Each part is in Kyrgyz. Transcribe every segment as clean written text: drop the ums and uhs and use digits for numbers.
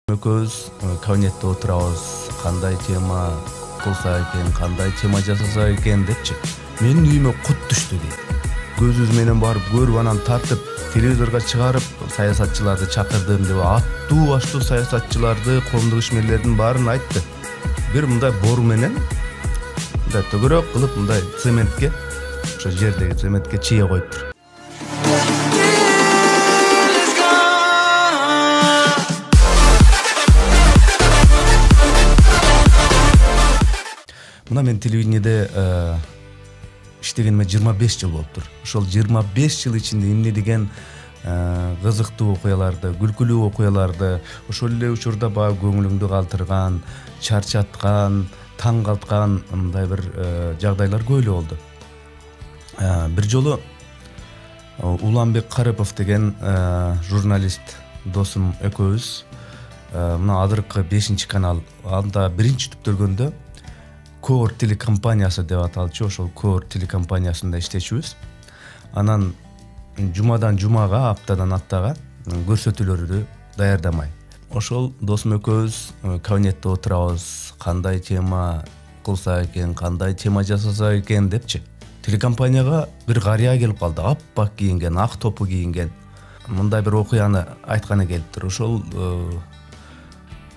Экөөбүз кабинетте отурабыз, кандай тема кылса экен, кандай тема жасаса экен депчи. Менин үйүмө кут түштү дейт. Көзүбүз менен барып көрүп, анан тартып телевизорго чыгарып, саясатчыларды чакырдым деп аттуу баштуу саясатчыларды, коомдук ишмерлердин баарын айтты. Бир мындай бору менен мындай төгөрөк кылып, мындай цементке, ошо жердеги цементке чие коюптур. Мына мен телевидениеде иштегениме 25 жыл болуптур. Ошол 25 жыл ичинде эмне деген кызыктуу окуяларды, күлкүлүү окуяларды, ошол эле учурда баягы көңүлүңдү калтырган, чарчаткан, таң калткан мындай бир жагдайлар көп эле болду. Бир жолу Уланбек Карипов деген журналист досум экөөбүз мына азыркы 5-канал анда биринчи түптөлгөндө Коор телекомпаниясы деп аталчу, ошол Коор телекомпаниясында иштечүбүз. Анан жумадан жумага, аптадан аптага көрсөтүүлөрдү даярдамай. Ошол досум экөөбүз кабинетте отурабыз, кандай тема кылса экен, кандай тема жасаса экен депчи. Телекомпанияга бир карыя келип калды, аппак кийинген, ак топу кийинген. Мындай бир окуяны айтканы келиптир. Ошол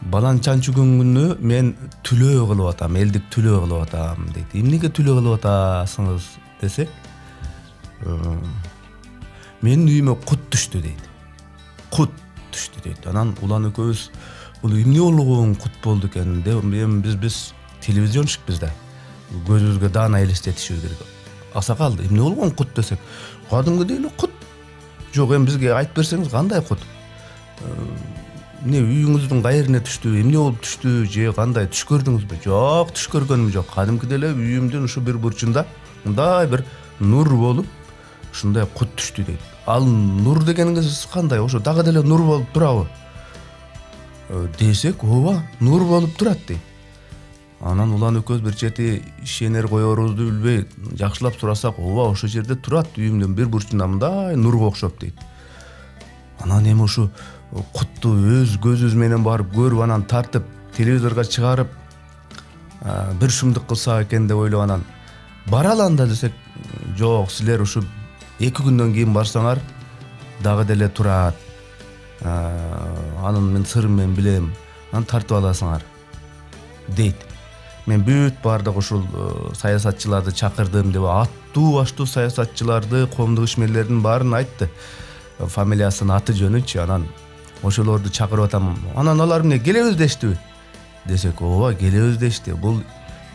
балан чанчугун күнү мен түлөө кылып атам, элдик түлөө кылып атам дейт. Эмнеге түлөө кылып атасыңыз десек, менин үйүмө кут түштү дейт. Кут түштү дейт. Анан улан экөөбүз бул эмне болгон кут болду экен деп, биз телевизионщикпиз да. Көзүбүзгө даана элестетишибиз керек. Аксакал, эмне болгон кут десек, кадимгидей эле кут. Жок, эми бизге айтып берсеңиз, кандай кут? Эмне үйүңүздүн кайерине түштү, эмне болуп түштү, же кандай түш көрдүңүзбү? Жок, түш көргөнүм жок. Кадимкидей эле үйүмдүн ушу бир бурчунда мындай бир нур болуп, ушундай кут түштү дейт. Ал нур дегениңиз кандай? Ошо дагы деле нур болуп турабы? Десек, ооба, нур болуп турат дейт. Анан улан экөөбүз бир чети ишенер коерубузду билбей, жакшылап сурасак, ооба, ошо жерде турат, үйүмдүн бир бурчунда мындай нурга окшоп дейт. Анан эми ушу кутту өз көзүбүз менен барып көрүп, анан тартып телевизорго чыгарып бир шумдук кылсак экен деп ойлоп, анан баралы анда десек, жок, силер ушу 2 күндөн кийин барсаңар дагы деле турат. Анын мен сырын мен билем. Анан тартып аласыңар дейт. Мен бүт бардык ушул саясатчыларды чакырдым деп аттуу баштуу саясатчыларды, коомдук ишмерлердин баарын айтты. Фамилиясын, аты жөнүнчү. Анан ошолорду чакырып атам. Анан алар эмне келебиз дештиби? Десек, ооба, келебиз дешти. Бул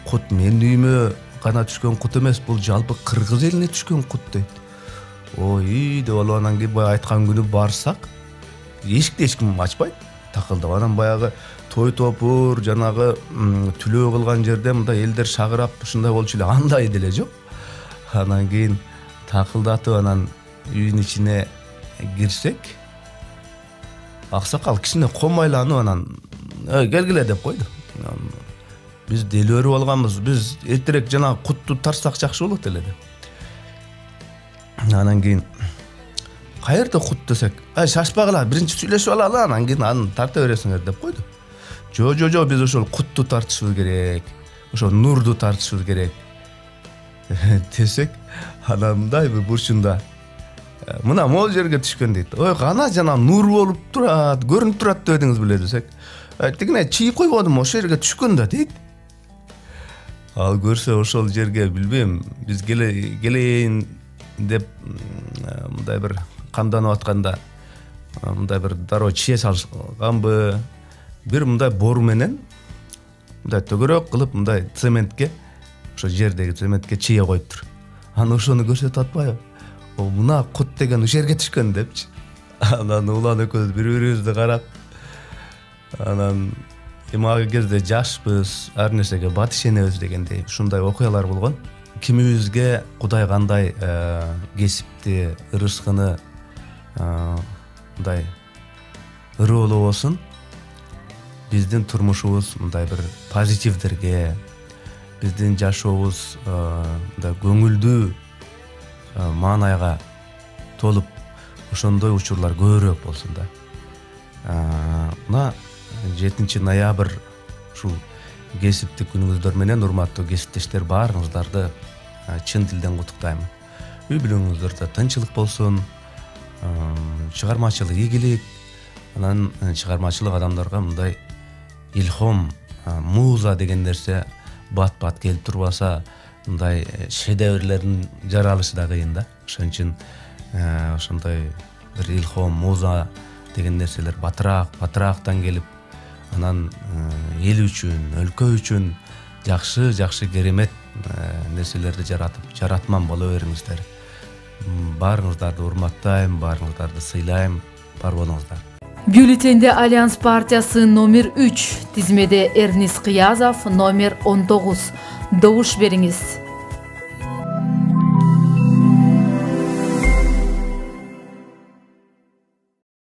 кут менин үйүмө гана түшкөн кут эмес, бул жалпы кыргыз элине түшкөн кут дейт. Ой, деп алып анан кийин баягы айткан күнү барсак, эшикти эч ким ачпайт, такылдап. Анан баягы той топур, жанагы түлөө кылган жерде мындай элдер шагырап ушундай болчу эле, андай деле жок. Анан кийин такылдатып, анан үйүнүн ичине кирсек, аксакал кичине комайланып, анан келгиле деп койду. Биз делберип алганбыз, биз эртерээк жанагы кутту тарсак жакшы болот эле деп. Анан кийин каерде кут десек, шашпагыла, биринчи сүйлөшүп алалы, анан кийин аны тарта бересиңер деп койду. Жо, биз ошол кутту тартышыбыз керек, ошол нурду тартышыбыз керек десек, анан мындай бир бурчунда мына могул жерге түшкөн дейт. Ой, кана жана нур болуп турат, көрүнүп турат дедиңиз беле десек, тигине чийип койбодум, ошол жерге түшкөн да дейт. Ал көрсө ошол жерге билбейм, биз келейин деп мындай бир камданып атканда мындай бир дароо чие салышканбы, бир мындай бору менен мындай төгөрөк кылып, мындай цементке, ошо жердеги цементке чие коюптур. Анан ошону көрсөтүп атпайбы? Мына кут деген ушул жерге түшкөн депчи. Анан улан экөөбүз бири-бирибизди карап, анан эми ага кезде жашпыз, ар нерсеге бат ишенебиз дегендей ушундай окуялар болгон. Кимибизге Кудай кандай кесипти, ырышкыны мындай ыры болбосун, биздин турмушубуз мындай бир позитивдерге, биздин жашообуз мындай көңүлдүү маанайга толуп ошондой учурлар көбүрөөк болсун да. Мына 7 ноябрь ушул кесиптик күнүңүздөр менен урматтуу кесиптештер баарыңыздарды чын дилден куттуктайм. Үй бүлөңүздөрдө тынчылык болсун, чыгармачылык ийгилик, анан чыгармачылык адамдарга мындай илхом, муза деген нерсе бат-бат келип турбаса, мындай шедеврлердин жаралышы да кыйын да. Ошон үчүн ошондой бир илхом, муза деген нерселер батырактан келип, анан эл үчүн, өлкө үчүн жакшы керемет нерселерди жаратман боло бериңиздер. Баарыңыздарды урматтайм, баарыңыздарды сыйлайм, бар болуңуздар. Бюллетенде Альянс партиясы номер 3, тизмеде Эрнис Кыязов номер 19. Добуш бериңиз.